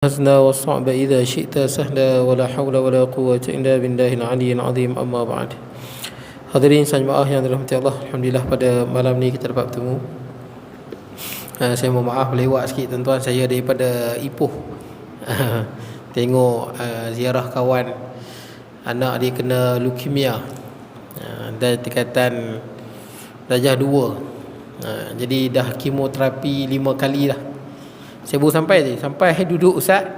الحسنى والصعب إذا شئت سهلا ولا حول ولا قوة إلا بالله العلي العظيم. أما بعد. Hadirin jemaah yang dirahmati Allah, alhamdulillah pada malam ni kita dapat bertemu. Saya mohon maaf lewat sikit tuan-tuan, saya daripada Ipoh. Tengok ziarah kawan, anak dia kena leukemia, dan tingkatan darjah 2. Jadi dah kemoterapi 5 kali dah. Saya baru sampai duduk ustaz,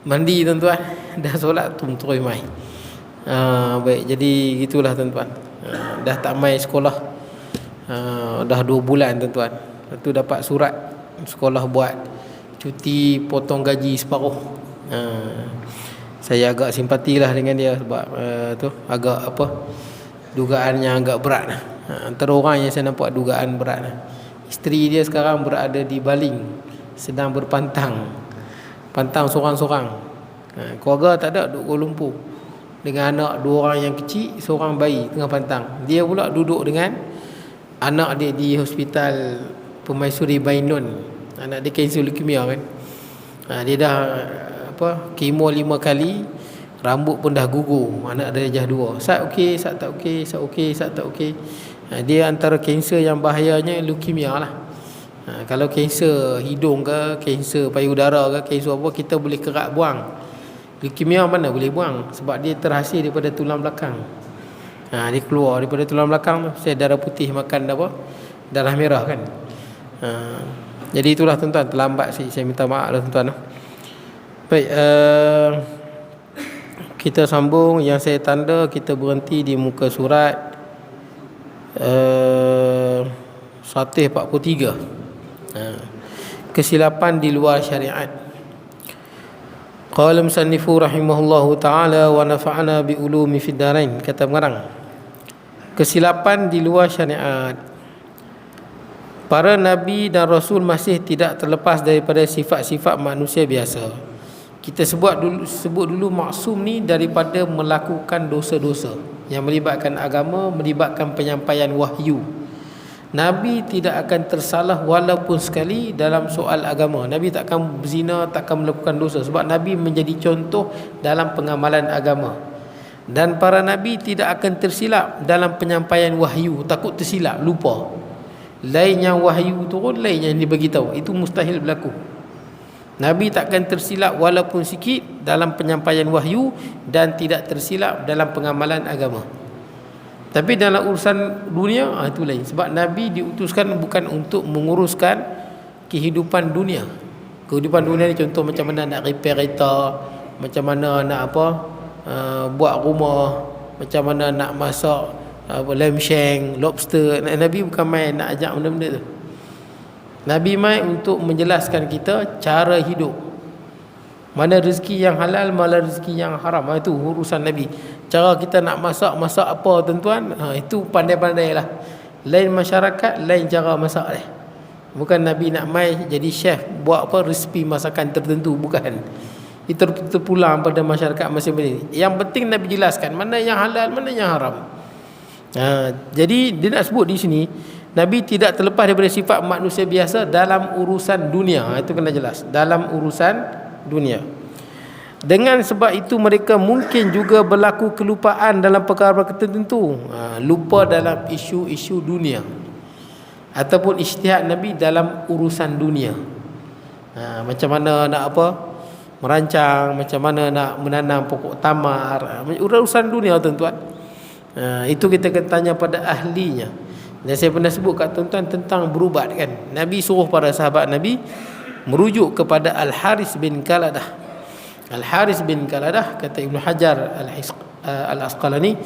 mandi tuan-tuan, dah solat terus mai. Baik, jadi gitulah tuan-tuan. Dah tak mai sekolah, dah 2 bulan tuan-tuan. Lepas tu dapat surat sekolah buat cuti potong gaji separuh. Saya agak simpatilah dengan dia sebab tu agak dugaannya agak berat. Antara orang yang saya nampak dugaan berat. Isteri dia sekarang berada di Baling, sedang berpantang sorang-sorang. Keluarga tak ada, duduk Kuala Lumpur dengan anak 2 orang yang kecil, seorang bayi tengah pantang. Dia pula duduk dengan anak dia di hospital Permaisuri Bainun. Anak dia kanser leukemia kan. Dia dah kemo 5 kali, rambut pun dah gugur. Anak dia darjah 2. Sat okey, sat tak okey, sat okey, sat tak okey. Dia antara kanser yang bahayanya leukemia lah. Kalau kanser hidung ke, kanser payudara ke, kanser apa, kita boleh kerak buang. Leukemia mana boleh buang, sebab dia terhasil daripada tulang belakang. Dia keluar daripada tulang belakang tu. Saya darah putih makan darah merah kan. Jadi itulah tuan-tuan, terlambat sikit, saya minta maaf lah tuan-tuan. Baik, kita sambung. Yang saya tanda, kita berhenti di muka surat 143. Kesilapan di luar syariat. Qala musannifu rahimahullahu ta'ala wa nafa'ana bi ulumi fid darain. Kata pengarang, kesilapan di luar syariat. Para nabi dan rasul masih tidak terlepas daripada sifat-sifat manusia biasa. Kita sebut dulu maksum ni daripada melakukan dosa-dosa yang melibatkan agama, melibatkan penyampaian wahyu. Nabi tidak akan tersalah walaupun sekali dalam soal agama. Nabi tak akan berzina, tak akan melakukan dosa, sebab Nabi menjadi contoh dalam pengamalan agama. Dan para Nabi tidak akan tersilap dalam penyampaian wahyu. Takut tersilap, lupa. Lain yang wahyu turun, lain yang dibagi tahu. Itu mustahil berlaku. Nabi tak akan tersilap walaupun sikit dalam penyampaian wahyu, dan tidak tersilap dalam pengamalan agama. Tapi dalam urusan dunia, itu lain. Sebab Nabi diutuskan bukan untuk menguruskan kehidupan dunia. Kehidupan dunia ni contoh macam mana nak repair kereta, macam mana nak buat rumah, macam mana nak masak lamb shank, lobster. Nabi bukan main nak ajak benda-benda tu. Nabi main untuk menjelaskan kita cara hidup. Mana rezeki yang halal, mana rezeki yang haram. Itu urusan Nabi. Cara kita nak masak apa tuan-tuan, itu pandai-pandai lah. Lain masyarakat, lain cara masak lah. Bukan Nabi nak mai jadi chef, buat resipi masakan tertentu. Bukan. Itu terpulang pada masyarakat masing-masing. Yang penting Nabi jelaskan mana yang halal, mana yang haram. Jadi dia nak sebut di sini, Nabi tidak terlepas daripada sifat manusia biasa dalam urusan dunia. Itu kena jelas. Dalam urusan dunia. Dengan sebab itu mereka mungkin juga berlaku kelupaan dalam perkara-perkara tertentu. Lupa dalam isu-isu dunia, ataupun ijtihad Nabi dalam urusan dunia. Macam mana nak merancang, macam mana nak menanam pokok tamar, urusan dunia tuan-tuan. Itu kita kena tanya pada ahlinya. Dan saya pernah sebut kat tuan-tuan tentang berubat kan. Nabi suruh para sahabat Nabi merujuk kepada Al-Haris bin Qaladah. Al-Haris bin Qaladah, kata Ibn Hajar Al-Asqalani,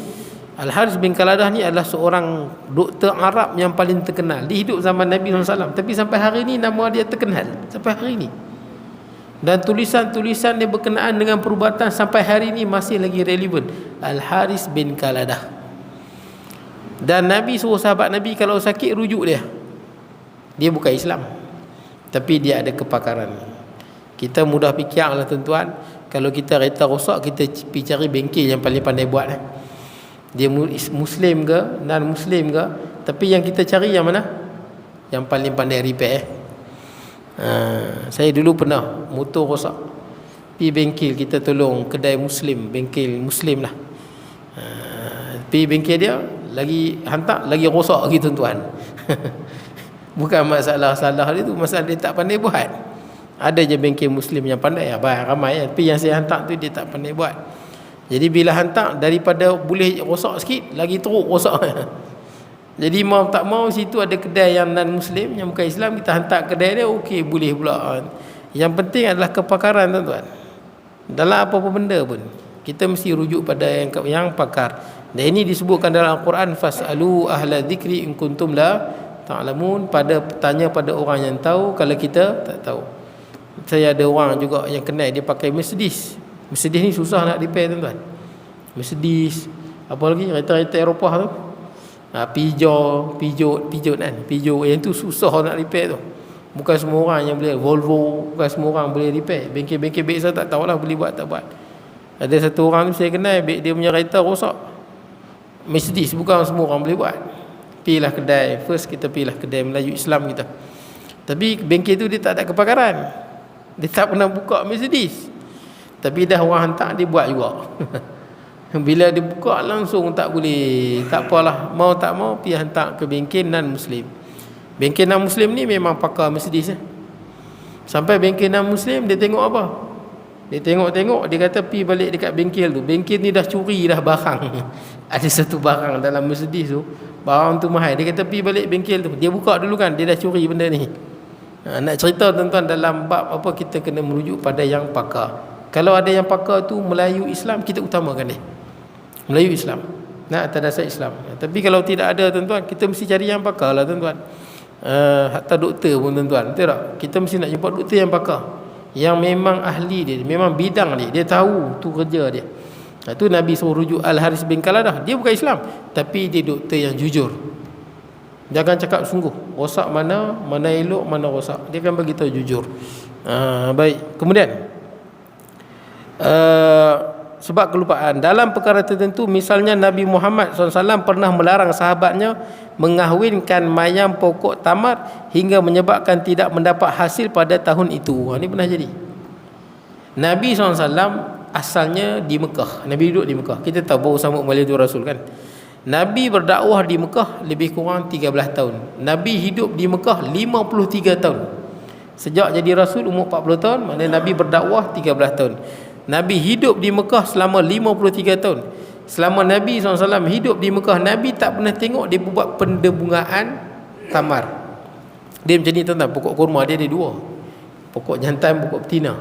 Al-Haris bin Qaladah ni adalah seorang doktor Arab yang paling terkenal. Dia hidup zaman Nabi SAW, tapi sampai hari ni nama dia terkenal sampai hari ni. Dan tulisan-tulisan dia berkenaan dengan perubatan sampai hari ni masih lagi relevan. Al-Haris bin Qaladah. Dan Nabi suruh sahabat Nabi kalau sakit rujuk dia. Dia bukan Islam, tapi dia ada kepakaran. Kita mudah fikir lah tuan-tuan, kalau kita kereta rosak, kita pergi cari bengkel yang paling pandai buat. Dia Muslim ke, non-Muslim ke, tapi yang kita cari yang mana? Yang paling pandai repair. Saya dulu pernah motor rosak. Pergi bengkel, kita tolong kedai Muslim, bengkel Muslim lah. Pergi bengkel dia, lagi hantar, lagi rosak lagi tuan-tuan. Bukan masalah salah dia tu, masalah dia tak pandai buat. Ada je bengkel Muslim yang pandai, ramai ya. Tapi yang saya hantar tu dia tak pandai buat. Jadi bila hantar, daripada boleh rosak sikit, lagi teruk rosak. Jadi mau tak mau, situ ada kedai yang non-Muslim, yang bukan Islam, kita hantar kedai dia, okey, boleh pula. Yang penting adalah kepakaran tuan-tuan. Dalam apa-apa benda pun, kita mesti rujuk pada yang pakar. Dan ini disebutkan dalam Al-Quran, fas'alu ahla dzikri in kuntum la ta'lamun, tanya pada orang yang tahu kalau kita tak tahu. Saya ada orang juga yang kenal, dia pakai Mercedes. Mercedes ni susah nak repair tuan-tuan. Mercedes, apa lagi kereta-kereta Eropah tu, Peugeot kan, Peugeot yang tu susah nak repair tu. Bukan semua orang yang boleh. Volvo, bukan semua orang boleh repair. Bengkel-bengkel baik saya tak tahulah boleh buat tak buat. Ada satu orang tu saya kenal, dia punya kereta rosak Mercedes, bukan semua orang boleh buat. Pergilah kedai, first kita pergilah kedai Melayu Islam kita. Tapi bengkel tu dia tak ada kepakaran, dia tak pernah buka Mercedes. Tapi dah orang hantar, dia buat juga. Bila dia buka langsung tak boleh. Tak apalah, mau tak mau pergi hantar ke bengkel non-Muslim. Bengkel non-Muslim ni memang pakar Mercedes. Sampai bengkel non-Muslim, dia tengok apa? Dia tengok-tengok, dia kata pergi balik dekat bengkel tu. Bengkel ni dah curi dah barang. Ada satu barang dalam Mercedes tu, barang tu mahal. Dia kata pergi balik bengkel tu. Dia buka dulu kan, dia dah curi benda ni. Nak cerita tuan-tuan, dalam bab apa kita kena merujuk pada yang pakar. Kalau ada yang pakar tu Melayu Islam, kita utamakan dia. Melayu Islam, atas dasar Islam. Tapi kalau tidak ada tuan-tuan, kita mesti cari yang pakar lah tuan-tuan. Hatta doktor pun tuan-tuan, betul tak? Kita mesti nak jumpa doktor yang pakar, yang memang ahli dia, memang bidang dia tahu tu kerja dia. Itu Nabi suruh rujuk Al-Haris bin Qaladah. Dia bukan Islam, tapi dia doktor yang jujur. Jangan cakap sungguh, rosak mana elok, mana rosak. Dia akan bagi tahu jujur. Baik, kemudian sebab kelupaan dalam perkara tertentu, misalnya Nabi Muhammad SAW pernah melarang sahabatnya mengahwinkan mayam pokok tamar hingga menyebabkan tidak mendapat hasil pada tahun itu. Ini pernah jadi. Nabi SAW asalnya di Mekah. Nabi duduk di Mekah. Kita tahu baru sambut Maulidur Rasul kan. Nabi berdakwah di Mekah lebih kurang 13 tahun. Nabi hidup di Mekah 53 tahun. Sejak jadi Rasul umur 40 tahun, maknanya Nabi berdakwah 13 tahun. Nabi hidup di Mekah selama 53 tahun. Selama Nabi SAW hidup di Mekah, Nabi tak pernah tengok dia buat pendebungaan tamar. Dia macam ni tuan-tuan, pokok kurma dia ada dua, pokok jantan, pokok betina.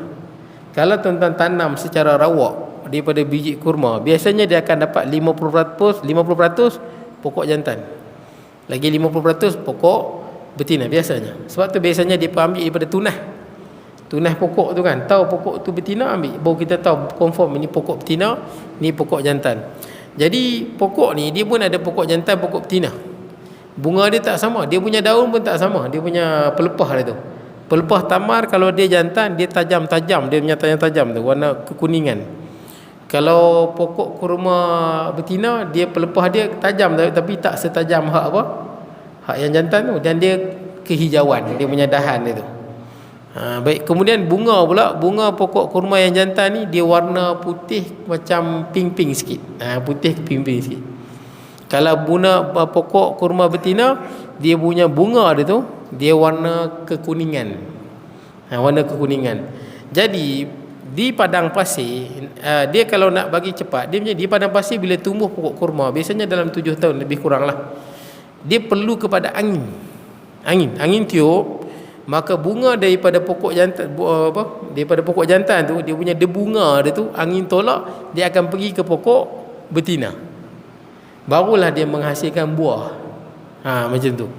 Kalau tuan-tuan tanam secara rawak daripada biji kurma, biasanya dia akan dapat 50% pokok jantan, lagi 50% pokok betina biasanya. Sebab tu biasanya dia ambil daripada tunah pokok tu kan. Tahu pokok tu betina, ambil, baru kita tahu confirm ini pokok betina, ni pokok jantan. Jadi pokok ni dia pun ada pokok jantan, pokok betina. Bunga dia tak sama, dia punya daun pun tak sama, dia punya pelepah dia tu. Pelepah tamar kalau dia jantan, dia tajam-tajam, dia punya tajam-tajam tu, warna kekuningan. Kalau pokok kurma betina, dia pelepah dia tajam tapi tak setajam hak yang jantan tu, dan dia kehijauan, dia punya dahan dia tu. Baik, kemudian bunga pula, bunga pokok kurma yang jantan ni dia warna putih macam pink-pink sikit. Putih pink-pink sikit. Kalau bunga pokok kurma betina, dia punya bunga dia tu dia warna kekuningan. Warna kekuningan. Jadi di padang pasir, dia kalau nak bagi cepat, dia punya di padang pasir bila tumbuh pokok kurma, biasanya dalam 7 tahun lebih kurang lah, dia perlu kepada angin tiup. Maka bunga daripada pokok jantan, daripada pokok jantan tu, dia punya bunga dia tu angin tolak, dia akan pergi ke pokok betina, barulah dia menghasilkan buah. Macam tu.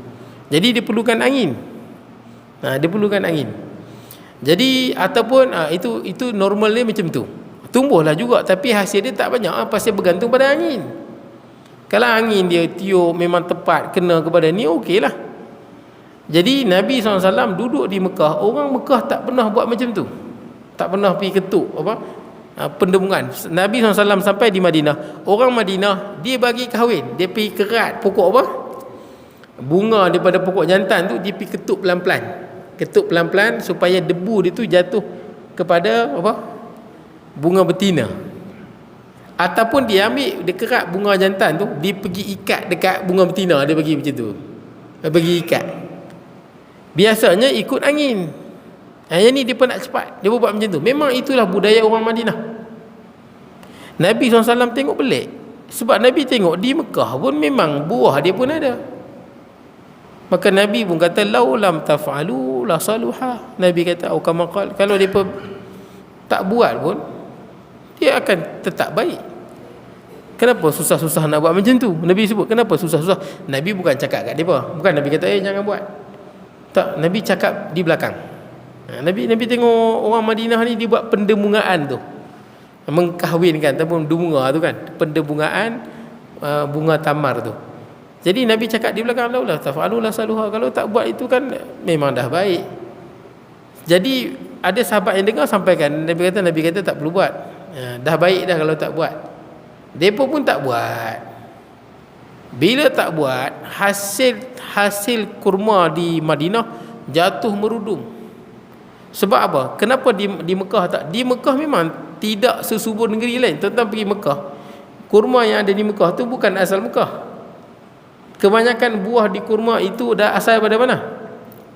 Jadi dia perlukan angin. Dia perlukan angin. Jadi ataupun itu normal dia macam tu. Tumbuhlah juga, tapi hasil dia tak banyak, pasal bergantung pada angin. Kalau angin dia tiup memang tepat kena kepada ni, okeylah. Jadi Nabi SAW duduk di Mekah, orang Mekah tak pernah buat macam tu, tak pernah pergi ketuk pendebungan. Nabi SAW sampai di Madinah, orang Madinah dia bagi kahwin, dia pergi kerat pokok bunga daripada pokok jantan tu, dia pergi ketuk pelan-pelan supaya debu dia tu jatuh kepada bunga betina. Ataupun dia ambil, dia kerat bunga jantan tu, dia pergi ikat dekat bunga betina, dia bagi macam tu. Dia pergi ikat. Biasanya ikut angin. Yang ni dia pun nak cepat, dia buat macam tu. Memang itulah budaya orang Madinah. Nabi SAW tengok pelik. Sebab Nabi tengok di Mekah pun memang buah dia pun ada. Maka Nabi pun kata, laulam taf'alu la saluha. Nabi kata, kalau dia tak buat pun, dia akan tetap baik. Kenapa susah-susah nak buat macam tu? Nabi sebut, kenapa susah-susah? Nabi bukan cakap kat dia apa. Bukan Nabi kata, jangan buat. Tak, Nabi cakap di belakang. Nabi tengok orang Madinah ni, dia buat pendebungaan tu. Mengkahwinkan ataupun bunga tu kan. Pendebungaan bunga tamar tu. Jadi Nabi cakap di belakang, laulah taf'alu la saluha. Kalau tak buat itu kan memang dah baik. Jadi ada sahabat yang dengar sampaikan, Nabi kata tak perlu buat. Dah baik dah kalau tak buat. Depa pun tak buat. Bila tak buat, hasil kurma di Madinah jatuh merudum. Sebab apa? Kenapa di Mekah tak? Di Mekah memang tidak sesubur negeri lain. Tuan-tuan pergi Mekah, kurma yang ada di Mekah tu bukan asal Mekah. Kebanyakan buah di kurma itu dah asal daripada mana?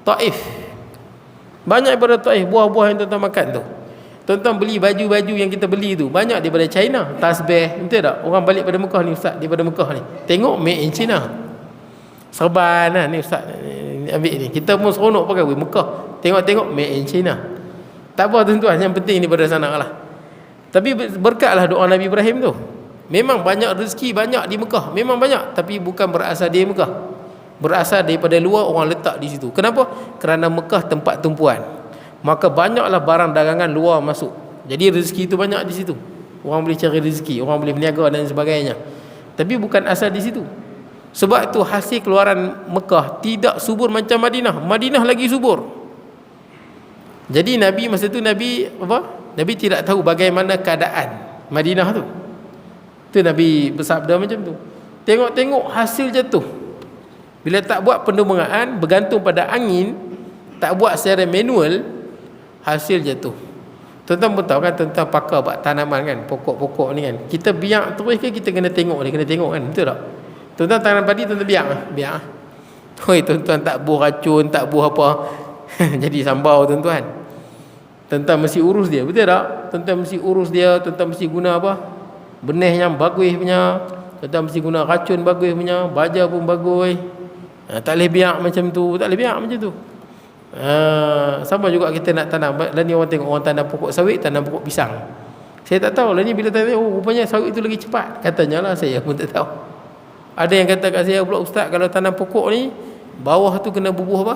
Taif. Banyak daripada Taif buah-buah yang tuan-tuan makan tu. Tuan-tuan beli baju-baju yang kita beli tu banyak daripada China. Tasbih, betul tak? Orang balik pada Mekah ni, ustaz, daripada Mekah ni. Tengok made in China. Serban lah ni ustaz, ambil ni. Kita pun seronok pakai Mekah. Tengok-tengok made in China. Tak apa tuan-tuan, yang penting daripada sana lah. Tapi berkatlah doa Nabi Ibrahim tu. Memang banyak rezeki, banyak di Mekah. Memang banyak, tapi bukan berasal dari Mekah. Berasal daripada luar, orang letak di situ. Kenapa? Kerana Mekah tempat tumpuan. Maka banyaklah barang dagangan luar masuk. Jadi rezeki itu banyak di situ. Orang boleh cari rezeki, orang boleh berniaga dan sebagainya. Tapi bukan asal di situ. Sebab itu hasil keluaran Mekah tidak subur macam Madinah. Madinah lagi subur. Jadi Nabi masa tu Nabi tidak tahu bagaimana keadaan Madinah tu. Tu Nabi bersabda macam tu. Tengok-tengok hasil jatuh. Bila tak buat pendebungaan, bergantung pada angin, tak buat secara manual, hasil jatuh. Tuan-tuan pun tahu kan, tuan-tuan pakar buat tanaman kan, pokok-pokok ni kan. Kita biak terus ke kita kena tengok dia, kena tengok kan, betul tak? Tuan-tuan tanam padi, tuan-tuan biak. Tuan-tuan tak buah racun, tak buah apa. Jadi sambau tuan-tuan. Tuan-tuan mesti urus dia, betul tak? Tuan-tuan mesti urus dia, tuan-tuan mesti guna apa? Benih yang bagus punya, tuan-tuan mesti guna racun bagus punya, baja pun bagus. Tak boleh biak macam tu, tak boleh biak macam tu. Sama juga kita nak tanam. Lah ni orang tengok orang tanam pokok sawit, tanam pokok pisang. Saya tak tahu lah ni, bila tanya, rupanya sawit tu lagi cepat. Katanya lah, saya pun tak tahu. Ada yang kata kat saya pula, ustaz, kalau tanam pokok ni bawah tu kena bubuh apa?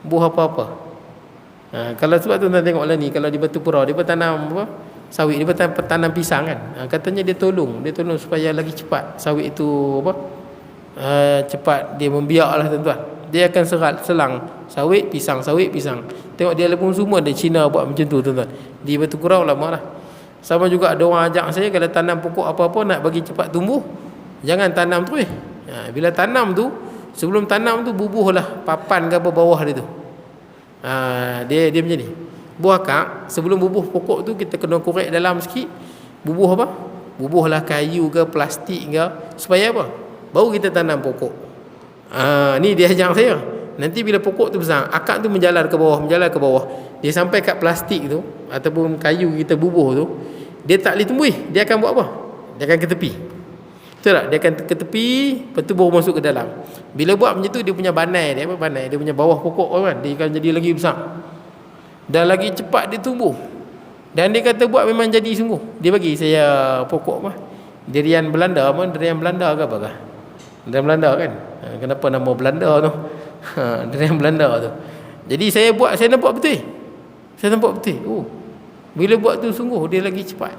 Buah apa-apa. Kalau sebab tu tuan tengok lah ni, kalau di Batu Purau dia tanam apa? Sawit, dia tanam pisang kan. Katanya dia tolong supaya lagi cepat sawit itu apa? Cepat dia membiak lah tuan-tuan. Dia akan selang sawit pisang. Tengok dia lepung semua, ada Cina buat macam tu tuan-tuan. Di Batu Purau lama lah. Sama juga ada orang ajak saya, kalau tanam pokok apa-apa nak bagi cepat tumbuh, jangan tanam terus. Bila tanam tu, sebelum tanam tu bubuhlah papan ke apa bawah dia tu. Dia macam ni. Buah kak, sebelum bubuh pokok tu kita kena korek dalam sikit. Bubuh apa? Bubuhlah kayu ke plastik ke, supaya apa? Baru kita tanam pokok. Ni dia ajak saya. Nanti bila pokok tu besar, akak tu menjalar ke bawah. Dia sampai kat plastik tu ataupun kayu kita bubuh tu, dia tak boleh tumbuh. Dia akan buat apa? Dia akan ke tepi. Betul tak? Dia akan ke tepi, lepas tu baru masuk ke dalam. Bila buat macam tu, dia punya banai, dia punya bawah pokok kan, dia akan jadi lagi besar. Dan lagi cepat dia tumbuh. Dan dia kata buat memang jadi sungguh. Dia bagi saya pokok apa? Durian Belanda apa? Durian Belanda ke apa kah? Durian Belanda kan? Kenapa nama Belanda tu? Durian Belanda tu. Jadi saya nampak betul. Bila buat tu sungguh dia lagi cepat.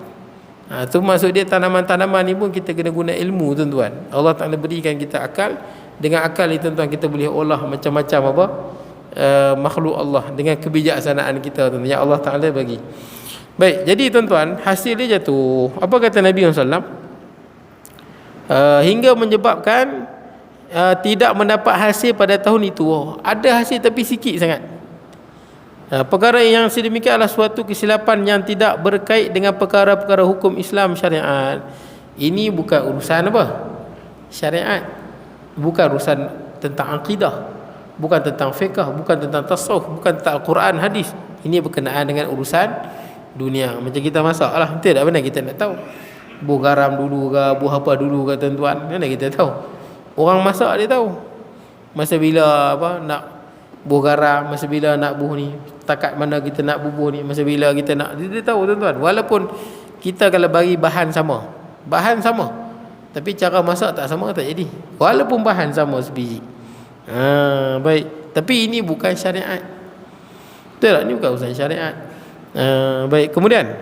Tu maksud dia, tanaman-tanaman ni pun kita kena guna ilmu tuan-tuan. Allah Ta'ala berikan kita akal. Dengan akal ni tuan-tuan kita boleh olah macam-macam apa? Makhluk Allah dengan kebijaksanaan kita tuan-tuan yang Allah Ta'ala bagi. Baik, jadi tuan-tuan, hasil dia jatuh. Apa kata Nabi SAW? Hingga menyebabkan tidak mendapat hasil pada tahun itu. Ada hasil tapi sikit sangat. Perkara yang sedemikian adalah suatu kesilapan yang tidak berkait dengan perkara-perkara hukum Islam syariat. Ini bukan urusan apa? Syariat. Bukan urusan tentang akidah, bukan tentang fiqh, bukan tentang tasawuf, bukan tentang Al-Quran, hadis. Ini berkenaan dengan urusan dunia. Macam kita masak lah, betul tak? Mana kita nak tahu buah garam dulu ke, buah apa dulu ke tuan-tuan? Mana kita tahu? Orang masak dia tahu masa bila apa nak buah garam, masa bila nak buah ni, takat mana kita nak bubuh ni, masa bila kita nak, dia tahu tuan-tuan. Walaupun kita kalau bagi bahan sama, tapi cara masak tak sama, tak jadi. Walaupun bahan sama sebiji. Baik. Tapi ini bukan syariat. Betul tak? Ini bukan urusan syariat. Baik. Kemudian,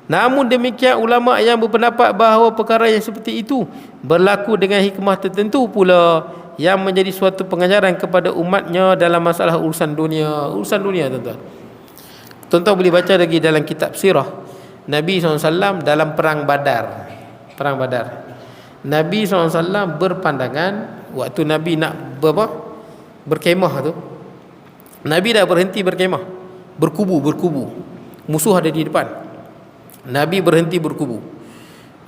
namun demikian ulama yang berpendapat bahawa perkara yang seperti itu berlaku dengan hikmah tertentu pula yang menjadi suatu pengajaran kepada umatnya dalam masalah urusan dunia. Urusan dunia tuan-tuan. Tuan-tuan boleh baca lagi dalam kitab sirah Nabi SAW dalam perang Badar. Perang Badar. Nabi SAW berpandangan waktu Nabi nak berkemah tu, Nabi dah berhenti berkemah, berkubu. Musuh ada di depan. Nabi berhenti berkubu.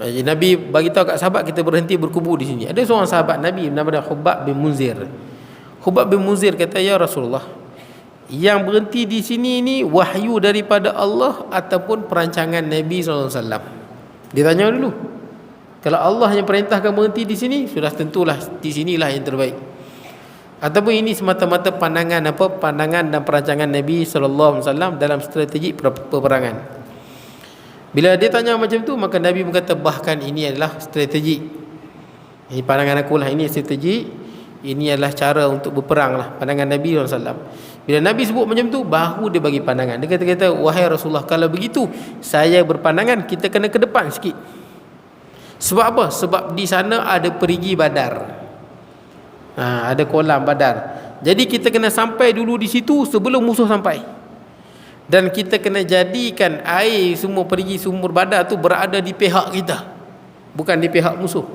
Nabi bagi tahu kat sahabat, kita berhenti berkubu di sini. Ada seorang sahabat Nabi nama dia Hubab bin Munzir. Hubab bin Munzir kata, ya Rasulullah, yang berhenti di sini ni wahyu daripada Allah ataupun perancangan Nabi SAW? Dia tanya dulu. Kalau Allah yang perintahkan berhenti di sini, sudah tentulah di sinilah yang terbaik. Ataupun ini semata-mata pandangan dan perancangan Nabi SAW dalam strategi peperangan. Bila dia tanya macam tu, maka Nabi berkata, bahkan ini adalah strategi. Ini pandangan aku lah, ini strategi, ini adalah cara untuk berperang lah, pandangan Nabi SAW. Bila Nabi sebut macam tu, baru dia bagi pandangan. Dia kata, wahai Rasulullah, kalau begitu saya berpandangan kita kena ke depan sikit. Sebab apa? Sebab di sana ada perigi Badar. Ada kolam Badar. Jadi kita kena sampai dulu di situ sebelum musuh sampai. Dan kita kena jadikan air semua perigi sumur Badar tu berada di pihak kita, bukan di pihak musuh.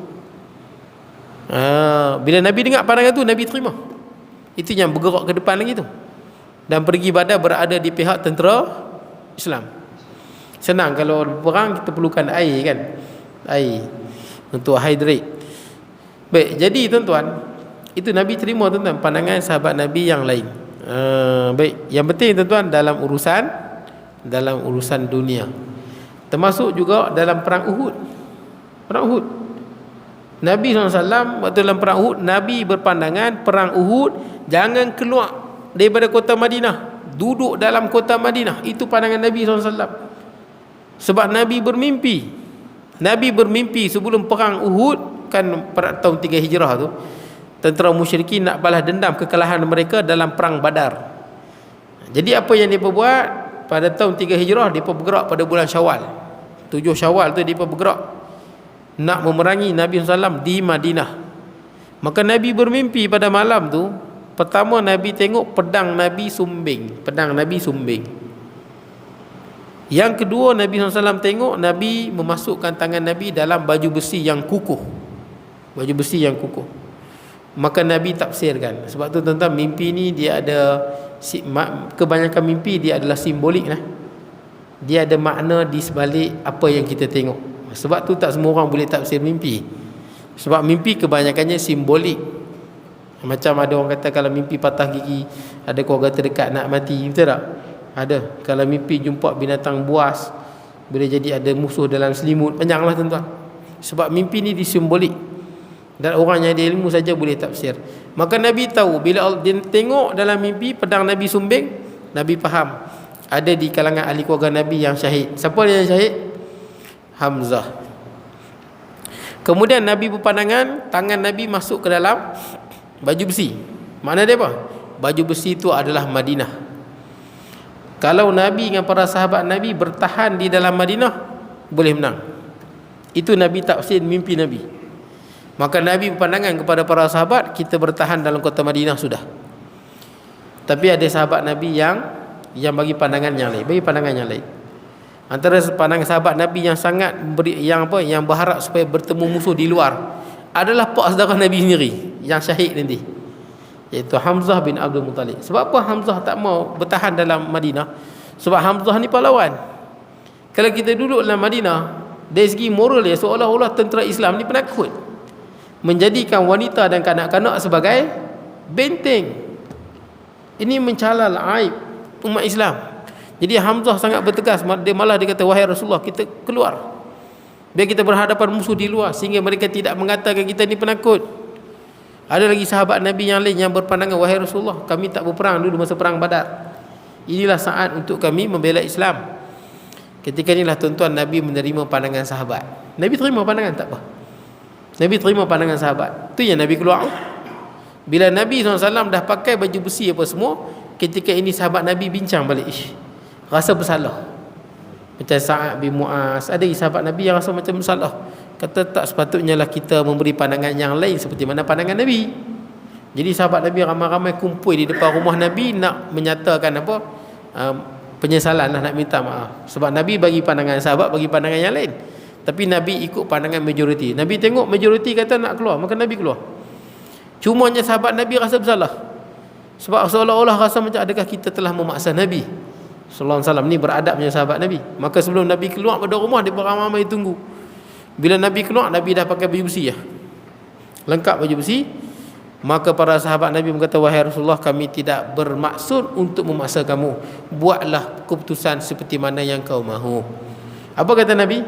Bila Nabi dengar pandangan tu, Nabi terima. Itu yang bergerak ke depan lagi tu. Dan perigi Badar berada di pihak tentera Islam. Senang kalau perang kita perlukan air kan, air untuk hydrate. Baik, jadi tuan-tuan, itu Nabi terima tuan-tuan pandangan sahabat Nabi yang lain. Baik, yang penting tuan-tuan dalam urusan dunia, termasuk juga dalam perang Uhud. Perang Uhud, Nabi SAW waktu dalam perang Uhud, Nabi berpandangan perang Uhud jangan keluar daripada kota Madinah, duduk dalam kota Madinah. Itu pandangan Nabi SAW. Sebab Nabi bermimpi sebelum perang Uhud, kan pada tahun 3 Hijrah tu, tentera musyrikin nak balas dendam kekalahan mereka dalam perang Badar. Jadi apa yang mereka buat pada tahun 3 Hijrah, mereka bergerak pada bulan Syawal, 7 Syawal tu mereka bergerak nak memerangi Nabi SAW di Madinah. Maka Nabi bermimpi pada malam tu. Pertama Nabi tengok pedang Nabi sumbing. Yang kedua Nabi SAW tengok Nabi memasukkan tangan Nabi dalam baju besi yang kukuh. Maka Nabi tafsirkan. Sebab tu tuan-tuan, mimpi ni dia ada, kebanyakan mimpi dia adalah simbolik lah. Dia ada makna di sebalik apa yang kita tengok. Sebab tu tak semua orang boleh tafsir mimpi. Sebab mimpi kebanyakannya simbolik. Macam ada orang kata kalau mimpi patah gigi, ada keluarga terdekat nak mati, betul tak? Ada. Kalau mimpi jumpa binatang buas, boleh jadi ada musuh dalam selimut. Panjanglah tuan-tuan. Sebab mimpi ni disimbolik, dan orang yang ada ilmu saja boleh tafsir. Maka Nabi tahu bila dia tengok dalam mimpi pedang Nabi sumbing, Nabi faham ada di kalangan ahli keluarga Nabi yang syahid. Siapa dia yang syahid? Hamzah. Kemudian Nabi berpandangan tangan Nabi masuk ke dalam baju besi. Makna dia apa? Baju besi itu adalah Madinah. Kalau Nabi dengan para sahabat Nabi bertahan di dalam Madinah, boleh menang. Itu Nabi tafsir mimpi Nabi. Maka Nabi berpandangan kepada para sahabat, kita bertahan dalam kota Madinah sudah. Tapi ada sahabat Nabi yang bagi pandangan yang lain. Antara pandangan sahabat Nabi yang sangat yang berharap supaya bertemu musuh di luar adalah pak saudara Nabi sendiri yang syahid nanti. iaitu Hamzah bin Abdul Muttalib. Sebab apa Hamzah tak mau bertahan dalam Madinah? Sebab Hamzah ni pahlawan. Kalau kita duduk dalam Madinah, dari segi moral dia seolah-olah tentera Islam ni penakut, menjadikan wanita dan kanak-kanak sebagai benteng. Ini mencalal aib umat Islam. Jadi Hamzah sangat bertegas. Dia kata, wahai Rasulullah, kita keluar, biar kita berhadapan musuh di luar, sehingga mereka tidak mengatakan kita ni penakut. Ada lagi sahabat Nabi yang lain yang berpandangan, wahai Rasulullah, kami tak berperang dulu masa perang Badar. Inilah saat untuk kami membela Islam. Ketika inilah tuan-tuan Nabi menerima pandangan sahabat. Nabi terima pandangan, tak apa. Nabi terima pandangan sahabat. Itu yang Nabi keluar. Bila Nabi SAW dah pakai baju besi apa semua, ketika ini sahabat Nabi bincang balik, rasa bersalah. Macam Sa'ad bin Mu'az, ada sahabat Nabi yang rasa macam bersalah. Kata tak sepatutnya lah kita memberi pandangan yang lain seperti mana pandangan Nabi. Jadi sahabat Nabi ramai-ramai kumpul di depan rumah Nabi nak menyatakan apa, penyesalan lah, nak minta maaf. Sebab Nabi bagi pandangan, sahabat bagi pandangan yang lain. Tapi Nabi ikut pandangan majoriti. Nabi tengok majoriti kata nak keluar, maka Nabi keluar. Cumanya sahabat Nabi rasa bersalah. Sebab seolah-olah rasa macam adakah kita telah memaksa Nabi sallallahu alaihi wasallam ni beradabnya sahabat Nabi. Maka sebelum Nabi keluar pada rumah, dia ramai-ramai tunggu. Bila Nabi keluar, Nabi dah pakai baju besi, lengkap baju besi. Maka para sahabat Nabi berkata, wahai Rasulullah, kami tidak bermaksud untuk memaksa kamu, buatlah keputusan seperti mana yang kau mahu. Apa kata Nabi?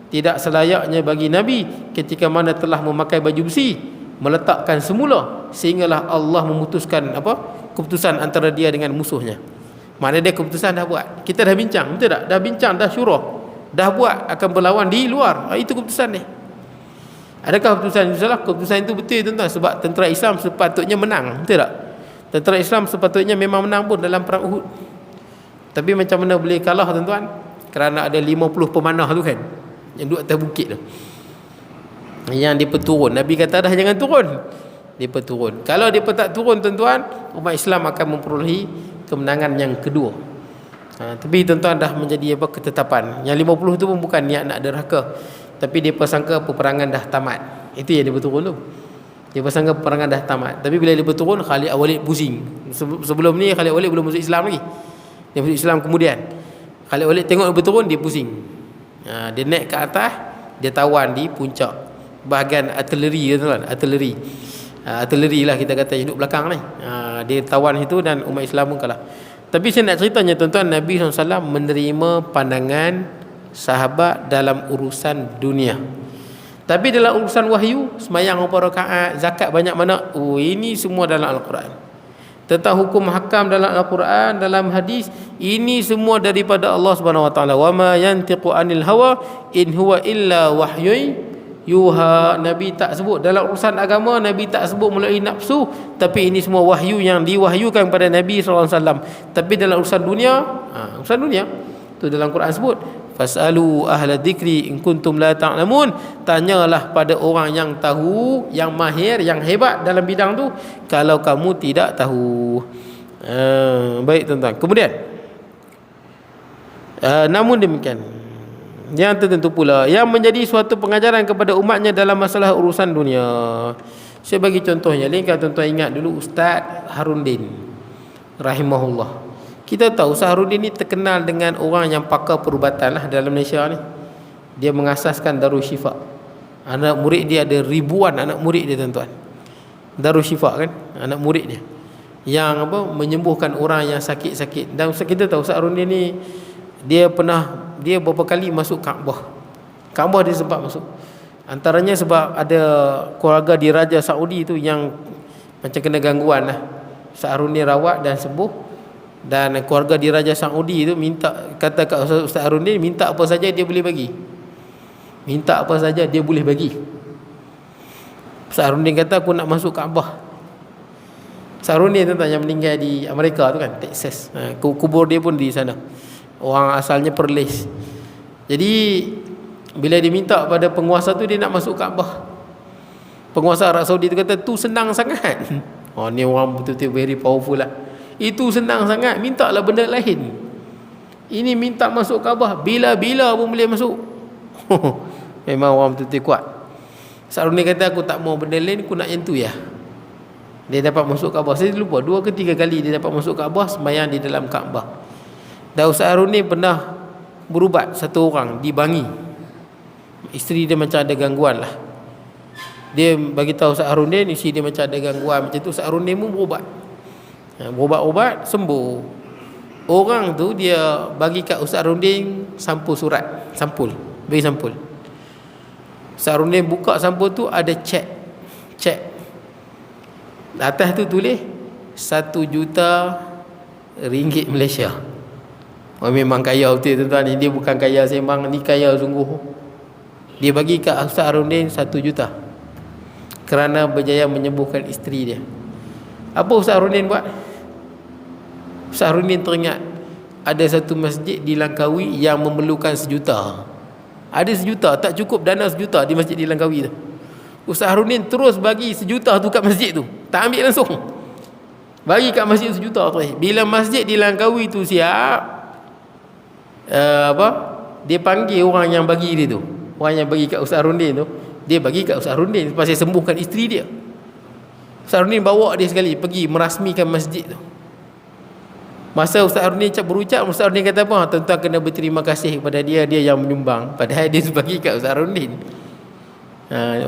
Tidak selayaknya bagi Nabi ketika mana telah memakai baju besi meletakkan semula, sehinggalah Allah memutuskan apa, keputusan antara dia dengan musuhnya. Maknanya dia keputusan dah buat, kita dah bincang, betul tak? Dah bincang, dah syurah, dah buat akan berlawan di luar. Itu keputusan dia. Adakah keputusan itu salah? Keputusan itu betul, tuan-tuan. Sebab tentera Islam sepatutnya menang, betul tak? Tentera Islam sepatutnya memang menang pun dalam perang Uhud. Tapi macam mana boleh kalah, tuan-tuan? Kerana ada 50 pemanah tu kan, yang duduk atas bukit tu, yang dia turun. Nabi kata dah jangan turun, dia turun. Kalau dia tak turun, tuan-tuan, umat Islam akan memperolehi kemenangan yang kedua. Tapi tuan-tuan dah menjadi apa, ketetapan. Yang 50 tu pun bukan niat nak derhaka, tapi dia persangka peperangan dah tamat. Itu yang dia berturun tu. Dia persangka peperangan dah tamat. Tapi bila dia berturun, Khalid Al-Walid pusing. Sebelum ni Khalid Al-Walid belum masuk Islam lagi. Dia masuk Islam kemudian. Khalid Al-Walid tengok dia berturun, dia pusing. Dia naik ke atas, dia tawan di puncak bahagian artileri, tuan-tuan. Artileri lah kita kata, yang duduk belakang ni. Dia tawan itu dan umat Islam pun kalah. Tapi saya nak ceritanya, tuan-tuan, Nabi SAW menerima pandangan sahabat dalam urusan dunia. Tapi dalam urusan wahyu, semayang berapa rakaat, zakat banyak mana, ini semua dalam Al-Quran. Tentang hukum hakam dalam Al-Quran, dalam hadis, ini semua daripada Allah Subhanahu Wa Taala. Wa ma yantiqu anil hawa in huwa illa wahyun yuha. Nabi tak sebut dalam urusan agama, Nabi tak sebut melalui nafsu, tapi ini semua wahyu yang diwahyukan kepada Nabi SAW. Tapi dalam urusan dunia, tu dalam Quran sebut, fasalu ahla dzikri in kuntum la ta'lamun. Tanyalah pada orang yang tahu, yang mahir, yang hebat dalam bidang tu, kalau kamu tidak tahu. Baik, tuan-tuan. Kemudian namun demikian, yang tertentu pula yang menjadi suatu pengajaran kepada umatnya dalam masalah urusan dunia. Saya bagi contohnya, kalau tuan-tuan ingat dulu Ustaz Harundin rahimahullah. Kita tahu Ustaz Harundin ni terkenal dengan orang yang pakar perubatan lah dalam Malaysia ni. Dia mengasaskan Darul Syifa. Anak murid dia ada ribuan anak murid dia, tuan-tuan. Darul Syifa kan, anak murid dia yang apa, menyembuhkan orang yang sakit-sakit. Dan kita tahu Ustaz Harundin ni, dia beberapa kali masuk Kaabah. Kaabah dia sempat masuk. Antaranya sebab ada keluarga di Raja Saudi tu yang macam kena gangguan lah. Ustaz Harundin rawat dan sembuh. Dan keluarga di Raja Saudi tu minta, kata kat Ustaz Harundin, minta apa saja dia boleh bagi. Minta apa saja dia boleh bagi. Ustaz Harundin kata, aku nak masuk Kaabah. Ustaz Harundin tu yang meninggal di Amerika tu kan, Texas. Kubur dia pun di sana. Orang asalnya Perlis. Jadi bila diminta pada penguasa tu, dia nak masuk Kaabah. Penguasa Arab Saudi tu kata, tu senang sangat. Ni orang betul-betul very powerful lah. Itu senang sangat, mintalah benda lain. Ini minta masuk Kaabah, bila-bila pun boleh masuk. Memang orang betul-betul kuat. Saruni kata, aku tak mau benda lain, aku nak yang tu ya. Dia dapat masuk Kaabah. Saya lupa 2 ke 3 kali dia dapat masuk Kaabah, sembahyang di dalam Kaabah. Dan Ustaz Harun ni pernah berubat satu orang di Bangi. Isteri dia macam ada gangguan lah. Dia bagi tahu Ustaz Harun dia, isteri dia macam ada gangguan macam tu. Ustaz Harun dia pun berubat. Berubat-ubat sembuh. Orang tu dia bagi kat Ustaz Runding sampul surat, bagi sampul. Ustaz Runding buka sampul tu, ada cek. Atas tu tulis 1 juta ringgit Malaysia. Oh, memang kaya betul tuan-tuan. Dia bukan kaya sembang, ni kaya sungguh. Dia bagi kat Ustaz Runding 1 juta kerana berjaya menyembuhkan isteri dia. Apa Ustaz Runding buat? Ustaz Harudin teringat ada satu masjid di Langkawi yang memerlukan 1 juta. Ada 1 juta, tak cukup dana 1 juta di masjid di Langkawi tu. Ustaz Harudin terus bagi 1 juta tu kat masjid tu. Tak ambil langsung, bagi kat masjid 1 juta tu. Bila masjid di Langkawi tu siap, dia panggil orang yang bagi dia tu. Orang yang bagi kat Ustaz Harudin tu, dia bagi kat Ustaz Harudin pasal sembuhkan isteri dia. Ustaz Harudin bawa dia sekali pergi merasmikan masjid tu. Masa Ustaz Harudin berucap, Ustaz Harudin kata apa? Tuan-tuan kena berterima kasih kepada dia yang menyumbang. Padahal dia bagi kat Ustaz Harudin.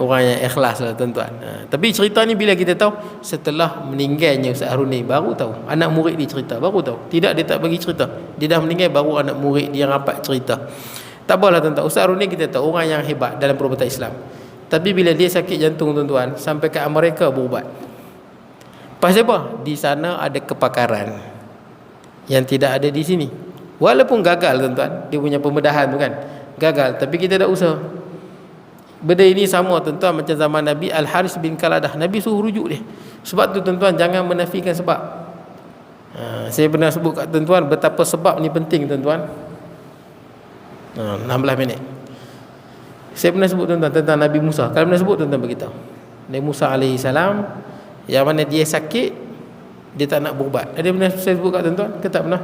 Orang yang ikhlas lah tuan-tuan. Tapi cerita ni bila kita tahu setelah meninggalnya Ustaz Harudin, baru tahu. Anak murid dia cerita, baru tahu. Tidak, dia tak bagi cerita. Dia dah meninggal, baru anak murid dia rapat cerita. Tak apalah tuan-tuan. Ustaz Harudin kita tahu orang yang hebat dalam perubatan Islam. Tapi bila dia sakit jantung tuan-tuan, sampai ke Amerika berubat. Pasal apa? Di sana ada kepakaran yang tidak ada di sini. Walaupun gagal tuan-tuan, dia punya pembedahan tu kan gagal, tapi kita dah usaha. Benda ini sama tuan-tuan macam zaman Nabi Al-Haris bin Qaladah. Nabi suruh rujuk dia. Sebab tu tuan-tuan jangan menafikan sebab. Saya pernah sebut kat tuan-tuan betapa sebab ni penting tuan-tuan. 16 minit. Saya pernah sebut tuan-tuan tentang Nabi Musa. Kalau pernah sebut tuan-tuan beritahu. Nabi Musa alaihi salam yang mana dia sakit, dia tak nak berubat. Ada pernah saya sebut kat tuan-tuan ke tak pernah?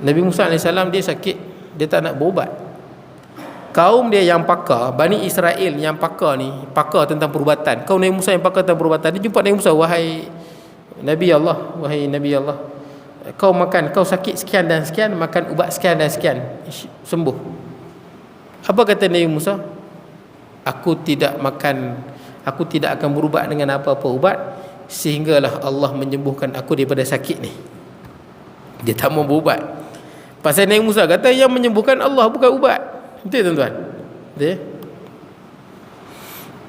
Nabi Musa AS dia sakit, dia tak nak berubat. Kaum dia yang pakar, Bani Israel yang pakar ni, pakar tentang perubatan. Kaum Nabi Musa yang pakar tentang perubatan, dia jumpa Nabi Musa, wahai Nabi Allah, kau makan, kau sakit sekian dan sekian, makan ubat sekian dan sekian, sembuh. Apa kata Nabi Musa? Aku tidak akan berubat dengan apa-apa ubat sehinggalah Allah menyembuhkan aku daripada sakit ni. Dia tak mau berubat. Pasal Nabi Musa kata yang menyembuhkan Allah, bukan ubat. Betul tuan-tuan? Betul?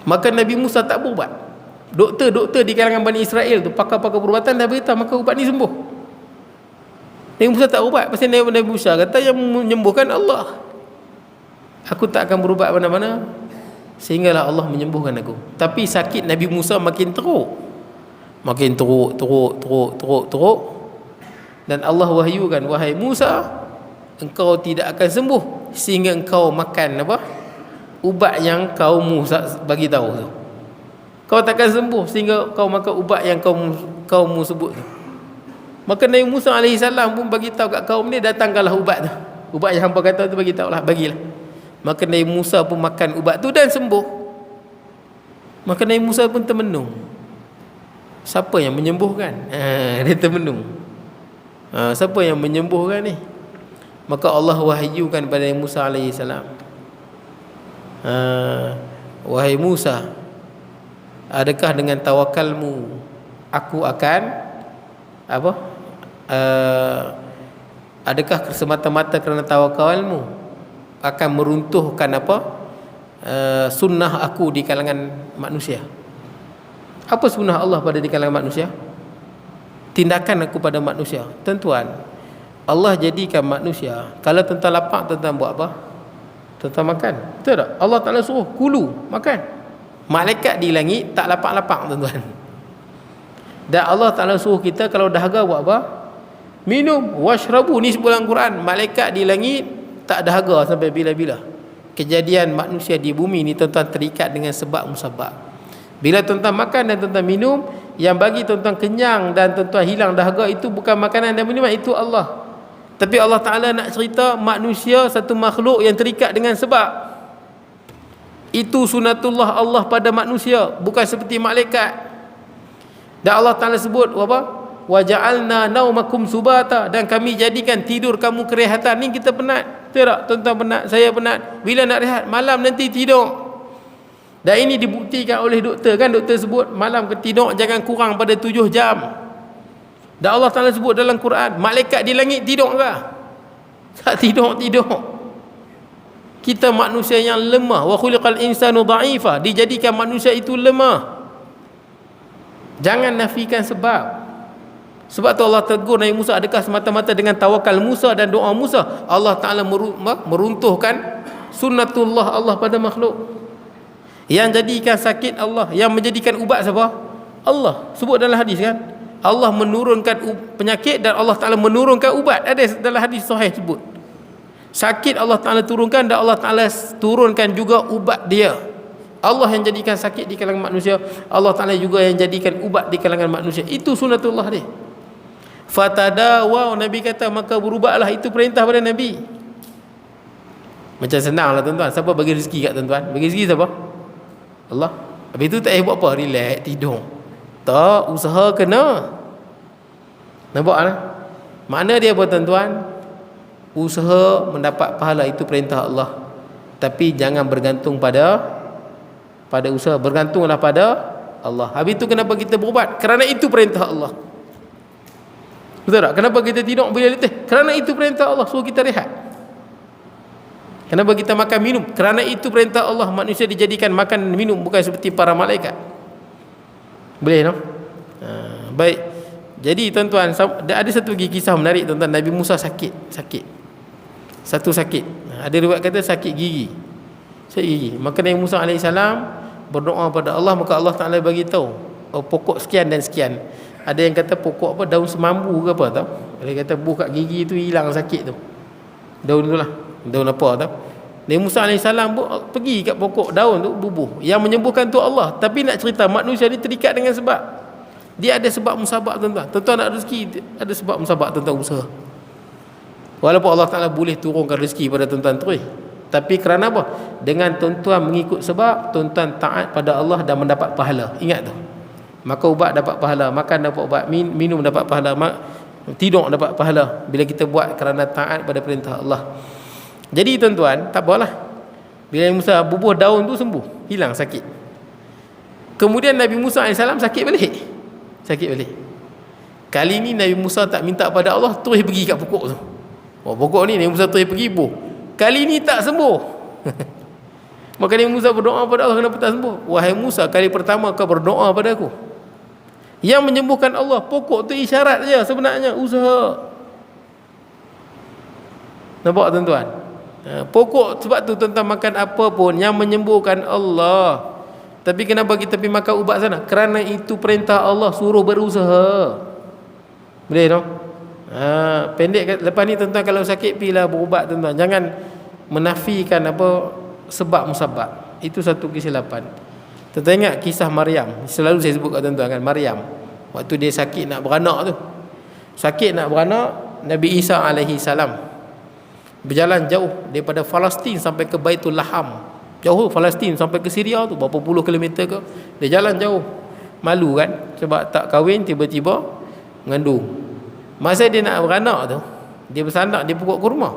Maka Nabi Musa tak berubat. Doktor-doktor di kalangan Bani Israel tu, pakar-pakar perubatan dah beritahu maka ubat ni sembuh. Nabi Musa tak berubat. Pasal Nabi Musa kata yang menyembuhkan Allah. Aku tak akan berubat mana-mana sehinggalah Allah menyembuhkan aku. Tapi sakit Nabi Musa makin teruk. Dan Allah wahyukan, wahai Musa, engkau tidak akan sembuh sehingga engkau makan ubat yang kaummu bagi tahu tu. Kau takkan sembuh sehingga kau makan ubat yang kaummu sebut tu. Maka Nabi Musa AS pun bagi tahu kat kaum ni, datangkanlah ubat tu. Ubat yang hangpa kata tu bagi tahulah, bagilah. Maka Nabi Musa pun makan ubat tu dan sembuh. Maka Nabi Musa pun termenung. Siapa yang menyembuhkan? Dia termenung. Siapa yang menyembuhkan ni? Maka Allah wahyukan pada Musa AS, wahai Musa, adakah dengan tawakalmu aku akan adakah semata-mata kerana tawakalmu akan meruntuhkan sunnah aku di kalangan manusia? Apa sunnah Allah pada di kalangan manusia? Tindakan aku pada manusia. Tuan-tuan, Allah jadikan manusia, kalau tuan-tuan lapar, tuan-tuan buat apa? Tuan-tuan makan. Betul tak? Allah Ta'ala suruh kulu, makan. Malaikat di langit tak lapar-lapar tuan-tuan. Dan Allah Ta'ala suruh kita kalau dahaga buat apa? Minum. Washrabu, ni sebut dalam Quran. Malaikat di langit tak dahaga sampai bila-bila. Kejadian manusia di bumi ni tuan-tuan terikat dengan sebab musabab. Bila tuan-tuan makan dan tuan-tuan minum, yang bagi tuan-tuan kenyang dan tuan-tuan hilang dahaga itu bukan makanan dan minuman, itu Allah. Tapi Allah Ta'ala nak cerita manusia satu makhluk yang terikat dengan sebab. Itu sunatullah Allah pada manusia, bukan seperti malaikat. Dan Allah Ta'ala sebut apa? Wa ja'alna naumakum subata, dan kami jadikan tidur kamu kerehatan. Ni kita penat. Tak, tuan-tuan penat, saya penat. Bila nak rehat? Malam nanti tidur. Dan ini dibuktikan oleh doktor kan. Doktor sebut malam tidur jangan kurang pada 7 jam. Dan Allah Ta'ala sebut dalam Quran, malaikat di langit tidur ke? Tak tidur. Kita manusia yang lemah. Wa khuliqal insanu dha'ifa, dijadikan manusia itu lemah. Jangan nafikan sebab. Sebab tu Allah tegur Nabi Musa, adakah semata-mata dengan tawakal Musa dan doa Musa Allah Ta'ala meruntuhkan sunnatullah Allah pada makhluk? Yang jadikan sakit Allah, yang menjadikan ubat siapa? Allah. Sebut dalam hadis kan, Allah menurunkan penyakit dan Allah Ta'ala menurunkan ubat. Ada dalam hadis sahih sebut sakit Allah Ta'ala turunkan dan Allah Ta'ala turunkan juga ubat dia. Allah yang jadikan sakit di kalangan manusia, Allah Ta'ala juga yang jadikan ubat di kalangan manusia. Itu sunnatullah dia. Fatadawaw, Nabi kata, maka berubatlah. Itu perintah pada Nabi. Macam senang lah tuan-tuan. Siapa bagi rezeki kat tuan-tuan? Bagi rezeki siapa? Allah. Habis tu tak buat apa? Relax, tidur. Tak, usaha kena. Nampak tak? Makna dia apa tuan-tuan? Usaha mendapat pahala, itu perintah Allah. Tapi jangan bergantung pada usaha. Bergantunglah pada Allah. Habis tu kenapa kita berubat? Kerana itu perintah Allah. Betul tak? Kenapa kita tidur bila letih? Kerana itu perintah Allah, suruh kita rehat. Kenapa kita makan minum? Kerana itu perintah Allah. Manusia dijadikan makan minum, bukan seperti para malaikat. Boleh no? Baik. Jadi tuan-tuan, ada satu lagi kisah menarik tuan-tuan. Nabi Musa sakit. Satu sakit. Ada riwayat kata sakit gigi. Sakit gigi. Maka Nabi Musa AS berdoa pada Allah, maka Allah Ta'ala bagi tahu pokok sekian dan sekian. Ada yang kata pokok apa, daun semambu ke apa tau. Ada yang kata buh kat gigi tu hilang sakit tu. Daun tu lah. Daun apa tau. Nabi Musa AS pergi kat pokok daun tu, bubuh. Yang menyembuhkan tu Allah. Tapi nak cerita, manusia ni terikat dengan sebab. Dia ada sebab musabab tuan-tuan. Tuan-tuan nak rezeki, ada sebab musabab tuan-tuan usaha. Walaupun Allah Ta'ala boleh turunkan rezeki pada tuan-tuan terus, tapi kerana apa? Dengan tuan-tuan mengikut sebab, tuan-tuan taat pada Allah dan mendapat pahala. Ingat tu. Maka ubat dapat pahala, makan dapat ubat, minum dapat pahala, tidur dapat pahala. Bila kita buat kerana taat pada perintah Allah. Jadi tuan-tuan, tak apalah. Bila Musa bubuh daun tu sembuh, hilang sakit. Kemudian Nabi Musa AS sakit balik. Kali ni Nabi Musa tak minta pada Allah, terus pergi kat pokok tu. Pokok ni Nabi Musa terus pergi buh. Kali ni tak sembuh. Maka Nabi Musa berdoa pada Allah, kenapa tak sembuh? Wahai Musa, kali pertama kau berdoa pada aku. Yang menyembuhkan Allah, pokok tu isyarat je sebenarnya, usaha. Nampak tuan-tuan? Pokok, sebab tu tuan-tuan makan apa pun yang menyembuhkan Allah. Tapi kenapa kita pergi makan ubat sana? Kerana itu perintah Allah, suruh berusaha. Boleh tak? Pendek lepas ni tuan-tuan kalau sakit pergilah berubat tuan-tuan. Jangan menafikan apa sebab musabab. Itu satu kesilapan. Tuan-tuan ingat kisah Maryam. Selalu saya sebut kat tuan-tuan kan, Maryam. Waktu dia sakit nak beranak tu. Sakit nak beranak, Nabi Isa alaihi salam berjalan jauh daripada Palestin sampai ke Baitul Laham. Jauh Palestin sampai ke Syria tu, berapa puluh kilometer ke. Dia jalan jauh. Malu kan, sebab tak kahwin tiba-tiba mengandung. Masa dia nak beranak tu, dia bersandar di pokok kurma.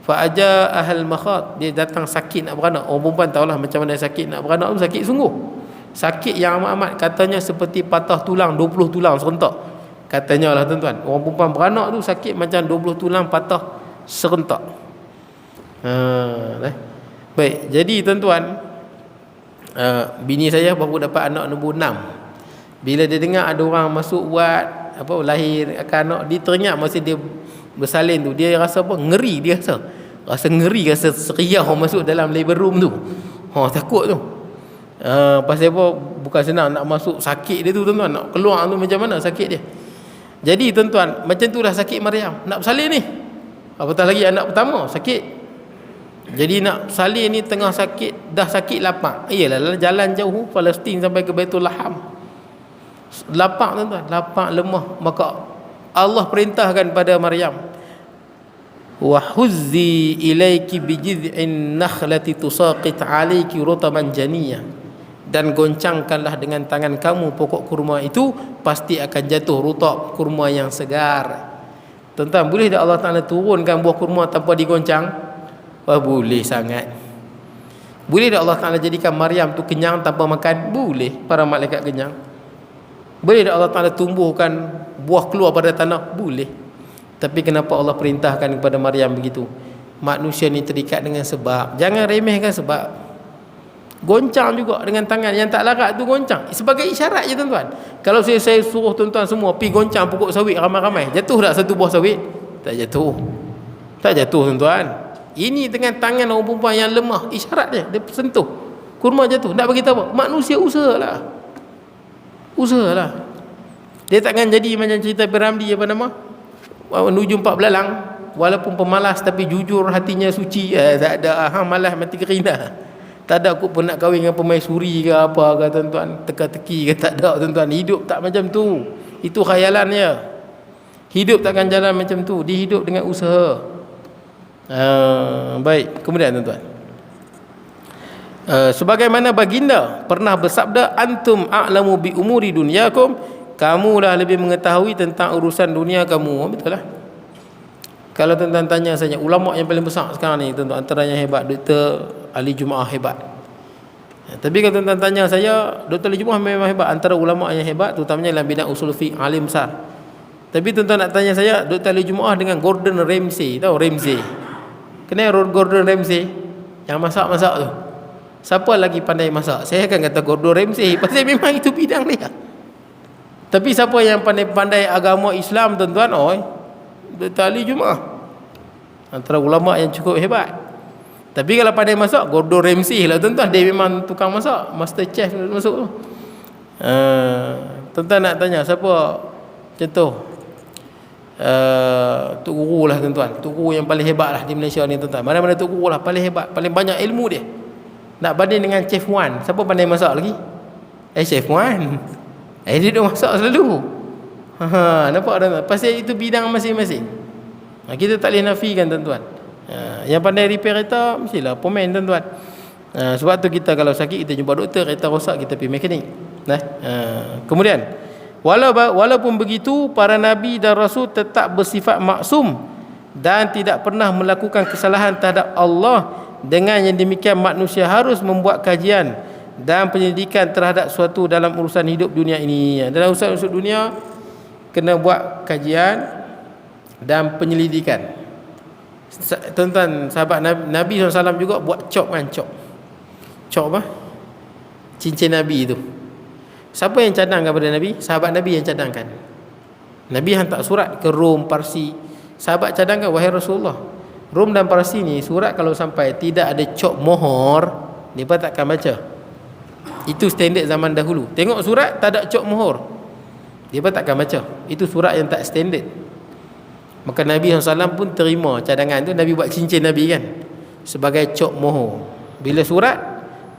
Fa aja ahal makhat, dia datang sakit nak beranak. Orang perempuan tahulah macam mana sakit nak beranak tu, sakit sungguh. Sakit yang amat-amat, katanya seperti patah tulang 20 tulang serentak. Katanya lah tuan-tuan, orang perempuan beranak tu sakit macam 20 tulang patah serentak. Baik, jadi tuan-tuan, bini saya baru dapat anak nombor 6. Bila dia dengar ada orang masuk buat apa, lahir akan anak, dia teringat masa dia bersalin tu, dia rasa apa, ngeri. Dia rasa ngeri, rasa seriah orang masuk dalam labor room tu. Takut tu. Pasal apa, bukan senang nak masuk, sakit dia tu tuan-tuan, nak keluar tu macam mana sakit dia. Jadi tuan-tuan, macam tu dah sakit Maryam, nak bersalin ni. Apatah lagi anak pertama sakit. Jadi nak salin ni tengah sakit, dah sakit lapak. Iyalah jalan jauh Palestin sampai ke Baitul Laham. Lapak tuan-tuan, lapak lemah. Maka Allah perintahkan pada Maryam, wa huzzi ilaiki bi jid'in nakhlati tusaqit alayki rutaban janiyah. dan goncangkanlah dengan tangan kamu pokok kurma itu, pasti akan jatuh rutab kurma yang segar. Tuan-tuan, boleh tak Allah Ta'ala turunkan buah kurma tanpa digoncang? Wah, boleh sangat. Boleh tak Allah Ta'ala jadikan Maryam tu kenyang tanpa makan? Boleh, para malaikat kenyang. Boleh tak Allah Ta'ala tumbuhkan buah keluar pada tanah? Boleh. Tapi kenapa Allah perintahkan kepada Maryam begitu? Manusia ni terikat dengan sebab. Jangan remehkan sebab. Goncang juga dengan tangan yang tak larat tu, goncang sebagai isyarat je tuan-tuan. Kalau saya suruh tuan-tuan semua pergi goncang pokok sawit ramai-ramai, jatuh tak satu buah sawit? Tak jatuh. Tak jatuh tuan-tuan. Ini dengan tangan orang perempuan yang lemah, isyarat dia sentuh, kurma jatuh. Nak bagi tahu apa? Manusia usahalah. Dia takkan jadi macam cerita Piramli apa nama? Menuju 4 belalang, walaupun pemalas tapi jujur hatinya suci. Tak ada hang malas mati kerina. Tak ada aku pun nak kahwin dengan pemaisuri ke apa ke tuan-tuan, teka-teki ke, tak ada tuan-tuan. Hidup tak macam tu. Itu khayalannya. Hidup takkan jalan macam tu. Dihidup dengan usaha. Baik, kemudian tuan-tuan, sebagaimana baginda pernah bersabda, antum a'lamu bi umuri dunyakum, kamulah lebih mengetahui tentang urusan dunia kamu. Betul lah. Kalau tuan-tuan tanya saja ulama yang paling besar sekarang ni, tuan-tuan, antaranya hebat Dr. Ali Jumaah hebat. Tapi kalau tuan-tuan tanya saya, Dr. Ali Jumaah memang hebat, antara ulama yang hebat terutamanya dalam bidang usul fiqh, alim besar. Tapi tuan-tuan nak tanya saya Dr. Ali Jumaah dengan Gordon Ramsay, tahu Ramsay? Kenal Gordon Ramsay yang masak-masak tu? Siapa lagi pandai masak? Saya akan kata Gordon Ramsay, pasal memang itu bidang dia. Tapi siapa yang pandai-pandai agama Islam tuan-tuan? Dr. Ali Jumaah, antara ulama yang cukup hebat. Tapi kalau pandai masak, Gordon Ramsay lah tuan-tuan. Dia memang tukang masak, master chef masuk tu. Tuan-tuan nak tanya siapa contoh Tok Guru lah tuan-tuan. Tok Guru yang paling hebat lah di Malaysia ni tuan-tuan. Mana-mana Tok Guru lah paling hebat, paling banyak ilmu dia. Nak banding dengan Chef Wan, siapa pandai masak lagi? Chef Wan. Dia dah masak selalu. Nampak tuan-tuan? Pasal itu bidang masing-masing. Kita tak boleh nafikan tuan-tuan. Yang pandai repair kereta mestilah pemain tuan-tuan. Sebab tu kita kalau sakit kita jumpa doktor, kereta rosak kita pergi mekanik. Kemudian walaupun begitu, para nabi dan rasul tetap bersifat maksum dan tidak pernah melakukan kesalahan terhadap Allah. Dengan yang demikian, manusia harus membuat kajian dan penyelidikan terhadap suatu dalam urusan hidup dunia ini. Dalam urusan dunia kena buat kajian dan penyelidikan. Tuan-tuan, sahabat Nabi SAW juga buat cop kan, cop apa? Cincin Nabi itu. Siapa yang cadangkan kepada Nabi? Sahabat Nabi yang cadangkan. Nabi hantar surat ke Rom, Parsi. Sahabat cadangkan, wahai Rasulullah, Rom dan Parsi ni surat kalau sampai tidak ada cop mohor, mereka takkan baca. Itu standard zaman dahulu. Tengok surat tak ada cop mohor, mereka takkan baca. Itu surat yang tak standard. Maka Nabi SAW pun terima cadangan tu. Nabi buat cincin Nabi kan, sebagai cop mohor. Bila surat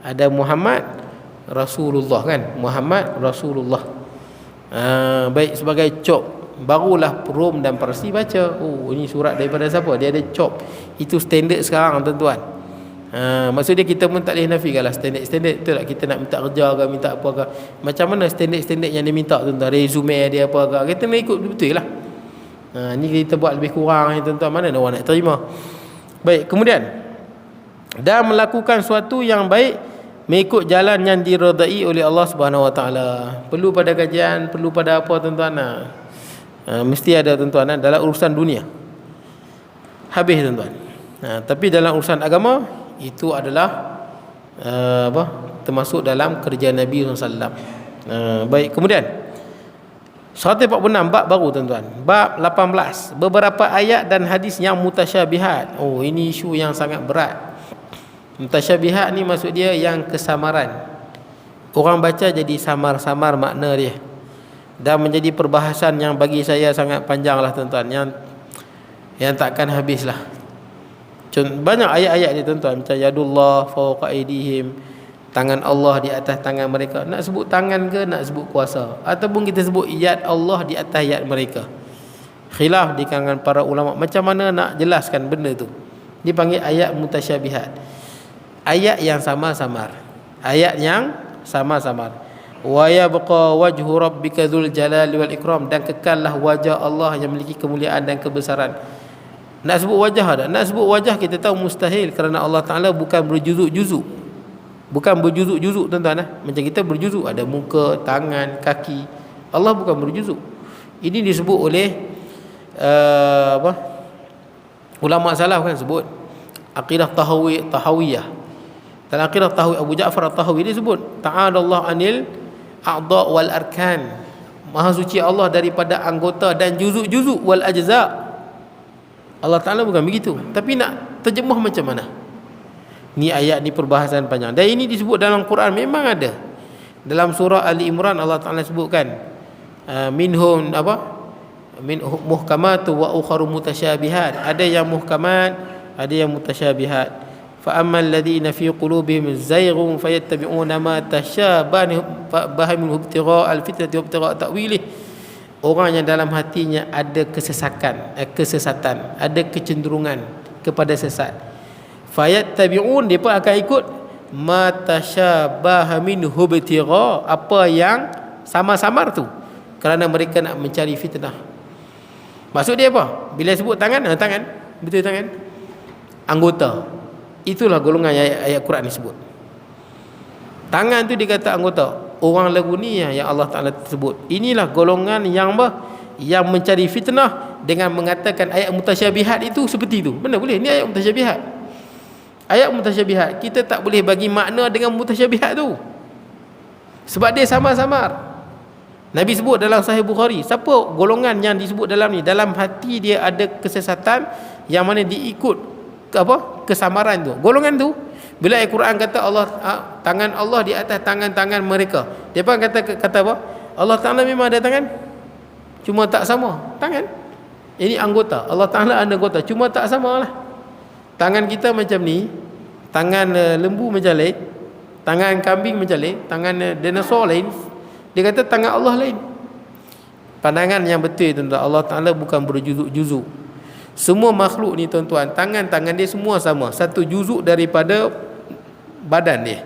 ada Muhammad Rasulullah kan, Muhammad Rasulullah, baik, sebagai cop, barulah Rom dan Parsi baca, ini surat daripada siapa, dia ada cop. Itu standard sekarang tuan-tuan. Maksudnya kita pun tak boleh nafikan lah standard tu lah. Kita nak minta kerja ke, minta apa ke, macam mana standard yang dia minta tuan-tuan, resume dia apa ke, kita nak ikut betul lah. Ni kita buat lebih kurang ni tuan-tuan, mana orang nak terima. Baik, kemudian dan melakukan suatu yang baik mengikut jalan yang diredai oleh Allah Subhanahu Wa Taala. Perlu pada kajian, perlu pada apa tuan-tuan? Mesti ada tuan-tuan dalam urusan dunia. Habis tuan-tuan. Tapi dalam urusan agama itu adalah termasuk dalam kerja Nabi SAW. Baik, kemudian 146 bab baru tuan-tuan. Bab 18, beberapa ayat dan hadis yang mutasyabihat. Ini isu yang sangat berat. Mutasyabihat ni maksud dia yang kesamaran. Orang baca jadi samar-samar makna dia. Dan menjadi perbahasan yang bagi saya sangat panjang lah tuan-tuan, yang takkan habislah. Banyak ayat-ayat dia tuan-tuan, macam yadullah fawqa aydihim, tangan Allah di atas tangan mereka. Nak sebut tangan ke nak sebut kuasa, ataupun kita sebut yad Allah di atas yad mereka. Khilaf di kalangan para ulama macam mana nak jelaskan benda tu. Dipanggil ayat mutasyabihat. Ayat yang samar-samar, ayat yang samar-samar. Wa yabqa wajhu rabbika dzul jalali wal ikram, dan kekallah wajah Allah yang memiliki kemuliaan dan kebesaran. Nak sebut wajah tak? Nak sebut wajah kita tahu mustahil, kerana Allah Ta'ala bukan berjuzuk-juzuk. Bukan berjuzuk-juzuk tuan-tuan. Macam kita berjuzuk, ada muka, tangan, kaki. Allah bukan berjuzuk. Ini disebut oleh ulama salaf kan sebut aqidah tahawiyah. Dalam aqidah tahawiyah Abu Ja'far At-Tahawi dia sebut ta'ala anil a'dha' wal arkan. Maha suci Allah daripada anggota dan juzuk-juzuk wal ajza'. Allah Ta'ala bukan begitu. Tapi nak terjemah macam mana? Ni ayat ni perbahasan panjang. Dan ini disebut dalam Quran, memang ada. Dalam surah Ali Imran Allah Ta'ala sebutkan minhum min muhkamatu wa ukharu mutasyabihat. Ada yang muhkamat, ada yang mutasyabihat. Fa ammal ladina fi qulubihim zayghun fayattabi'una ma tashabaha minhu ibtigha' al-fitnati wa ibtigha' ta'wilih. Orang yang dalam hatinya ada kesesatan, ada kecenderungan kepada sesat. Fayattabi'un, depa akan ikut ma tashabaha minhu ibtigha', apa yang samar-samar tu, kerana mereka nak mencari fitnah. Maksud dia apa? Bila sebut tangan, tangan, betul tangan. Anggota. Itulah golongan ayat Quran ni sebut. Tangan tu dikata anggota. Orang lagu ni yang Allah Ta'ala sebut. Inilah golongan yang mencari fitnah dengan mengatakan ayat mutasyabihat itu seperti itu. Mana boleh? Ni ayat mutasyabihat. Ayat mutasyabihat, kita tak boleh bagi makna dengan mutasyabihat tu, sebab dia samar-samar. Nabi sebut dalam Sahih Bukhari, siapa golongan yang disebut dalam ni, dalam hati dia ada kesesatan yang mana diikut kesamaran tu. Golongan tu, bila Al-Quran kata Allah, tangan Allah di atas tangan-tangan mereka, dia pun kata apa? Allah Ta'ala memang ada tangan, cuma tak sama tangan. Ini anggota. Allah Ta'ala ada anggota, cuma tak sama lah. Tangan kita macam ni, tangan lembu macam lain, tangan kambing macam lain, tangan dinosaur lain. Dia kata tangan Allah lain. Pandangan yang betul tuan-tuan, Allah Ta'ala bukan berjuzuk-juzuk. Semua makhluk ni tuan-tuan, tangan-tangan dia semua sama, satu juzuk daripada badan dia.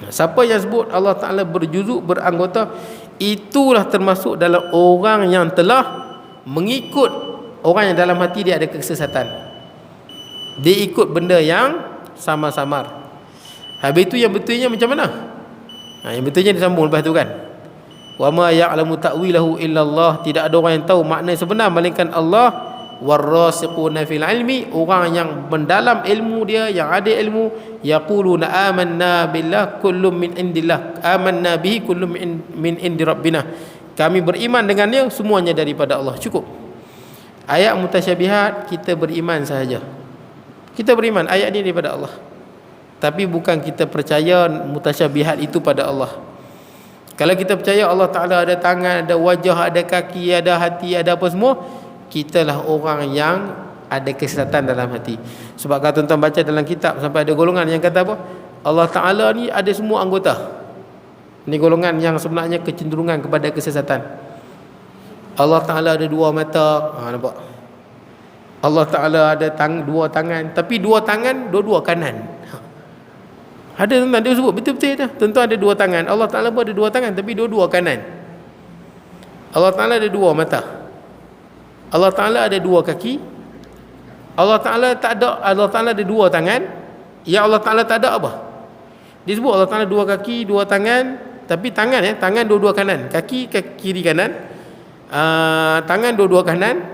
Siapa yang sebut Allah Ta'ala berjuzuk, beranggota, itulah termasuk dalam orang yang telah mengikut orang yang dalam hati dia ada kesesatan. Dia ikut benda yang samar-samar. Habis itu yang betulnya macam mana? Yang betulnya disambung lepas tu kan. Wa ma ya'lamu ta'wilahu illallah, tidak ada orang yang tahu makna sebenar melainkan Allah. Warasiquna fil ilmi, orang yang mendalam ilmu dia, yang ada ilmu, yaquluna amanna billah kullum min indillah, amanna bihi kullum min indi rabbina, kami beriman dengannya semuanya daripada Allah. Cukup. Ayat mutasyabihat kita beriman sahaja. Kita beriman ayat ini daripada Allah, tapi bukan kita percaya mutasyabihat itu pada Allah. Kalau kita percaya Allah Ta'ala ada tangan, ada wajah, ada kaki, ada hati, ada apa semua, kitalah orang yang ada kesesatan dalam hati. Sebab kalau tuan-tuan baca dalam kitab, sampai ada golongan yang kata apa? Allah Ta'ala ni ada semua anggota. Ini golongan yang sebenarnya kecenderungan kepada kesesatan. Allah Ta'ala ada dua mata, nampak? Allah Ta'ala ada dua tangan, tapi dua tangan dua-dua kanan. Ada tuan-tuan, dia sebut betul-betul dah. Tuan-tuan ada dua tangan, Allah Ta'ala pun ada dua tangan, tapi dua-dua kanan. Allah Ta'ala ada dua mata, Allah Ta'ala ada dua kaki, Allah Ta'ala tak ada, Allah Ta'ala ada dua tangan. Ya Allah Ta'ala tak ada apa? Disebut Allah Ta'ala dua kaki, dua tangan, tapi tangan tangan dua-dua kanan, kaki kiri kanan, tangan dua-dua kanan,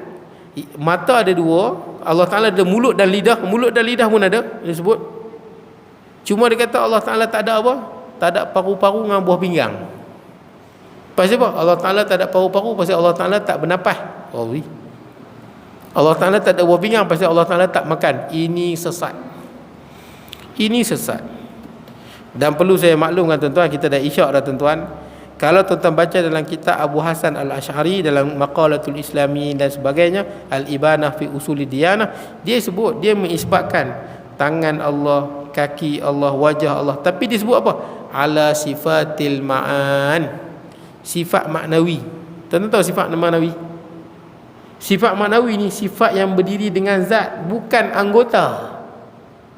mata ada dua. Allah Ta'ala ada mulut dan lidah pun ada disebut. Cuma dia kata Allah Ta'ala tak ada apa? Tak ada paru-paru dengan buah pinggang. Pasal apa? Allah Ta'ala tak ada paru-paru pasal Allah Ta'ala tak bernafas. Allah Ta'ala tak ada buah pinggang pasal Allah Ta'ala tak makan. Ini sesat. Ini sesat. Dan perlu saya maklumkan tuan-tuan, kita dah isyak dah tuan-tuan. Kalau tuan-tuan baca dalam kitab Abu Hasan Al-Ash'ari, dalam Maqalatul Islami dan sebagainya, Al-Ibanah fi Usuli Diyanah, dia sebut, dia mengisbatkan tangan Allah, kaki Allah, wajah Allah, tapi dia sebut apa? Ala sifatil ma'an, sifat maknawi. Tuan-tuan tahu sifat maknawi? Sifat maknawi ni sifat yang berdiri dengan zat, bukan anggota.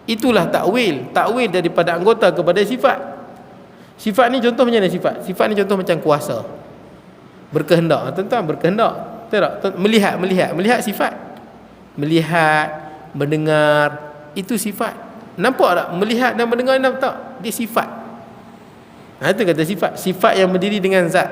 Itulah takwil. Takwil daripada anggota kepada sifat. Sifat ni contoh macam mana sifat? Sifat ni contoh macam kuasa. Berkehendak. Tuan-tuan berkehendak. Betul tak? Melihat sifat. Melihat, mendengar, itu sifat. Nampak tak? Melihat dan mendengar, nampak tak? Dia sifat. Itu kata sifat. Sifat yang berdiri dengan zat.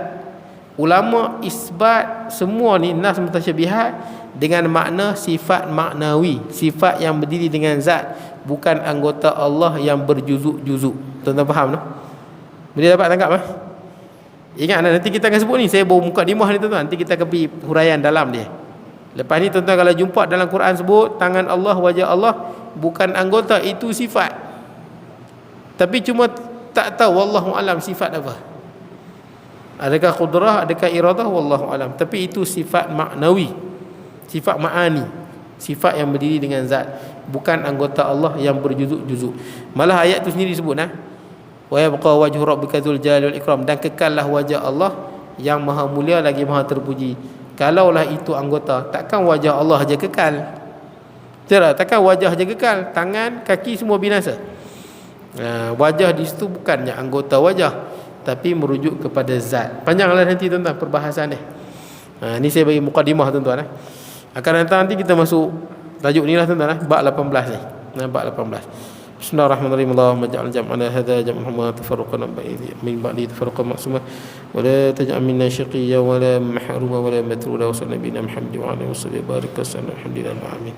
Ulama isbat semua ni nas mutasyabihat dengan makna sifat maknawi, sifat yang berdiri dengan zat, bukan anggota Allah yang berjuzuk-juzuk. Tuan-tuan faham tak? Boleh dapat tangkap Ingat nanti kita akan sebut ni, saya bawa mukadimah ni tuan-tuan, nanti kita akan pergi huraian dalam dia. Lepas ni tuan-tuan kalau jumpa dalam Quran sebut tangan Allah, wajah Allah, bukan anggota, itu sifat. Tapi cuma tak tahu wallahu alam sifat apa. Adakah qudrah, adakah iradah, wallahu alam. Tapi itu sifat maknawi, sifat ma'ani, sifat yang berdiri dengan zat, bukan anggota Allah yang berjuzuk-juzuk. Malah ayat tu sendiri sebut wa yabqa wajhu rabbika dzul jalali wal ikram, dan kekallah wajah Allah yang maha mulia lagi maha terpuji. Kalaulah itu anggota, takkan wajah Allah saja kekal. Takkan wajah saja kekal, tangan, kaki semua binasa. Wajah di situ bukannya anggota wajah, tapi merujuk kepada zat. Panjanglah nanti tuan-tuan perbahasan ni. Ni saya bagi mukadimah tuan-tuan. Akan datang nanti kita masuk tajuk ni lah tuan-tuan. Bab 18 ni. Bab 18. Bismillahirrahmanirrahim. Allahumma ja'al jam'ana hadza jam'an tafarruqan min ba'di tafarruqan ma'suma wa la taj'al minna shaqiyyan wa la mahruma wa la matruda wa sallallahu Muhammad wa alihi wa sahbihi baraka sallallahu alhamdulillah amin.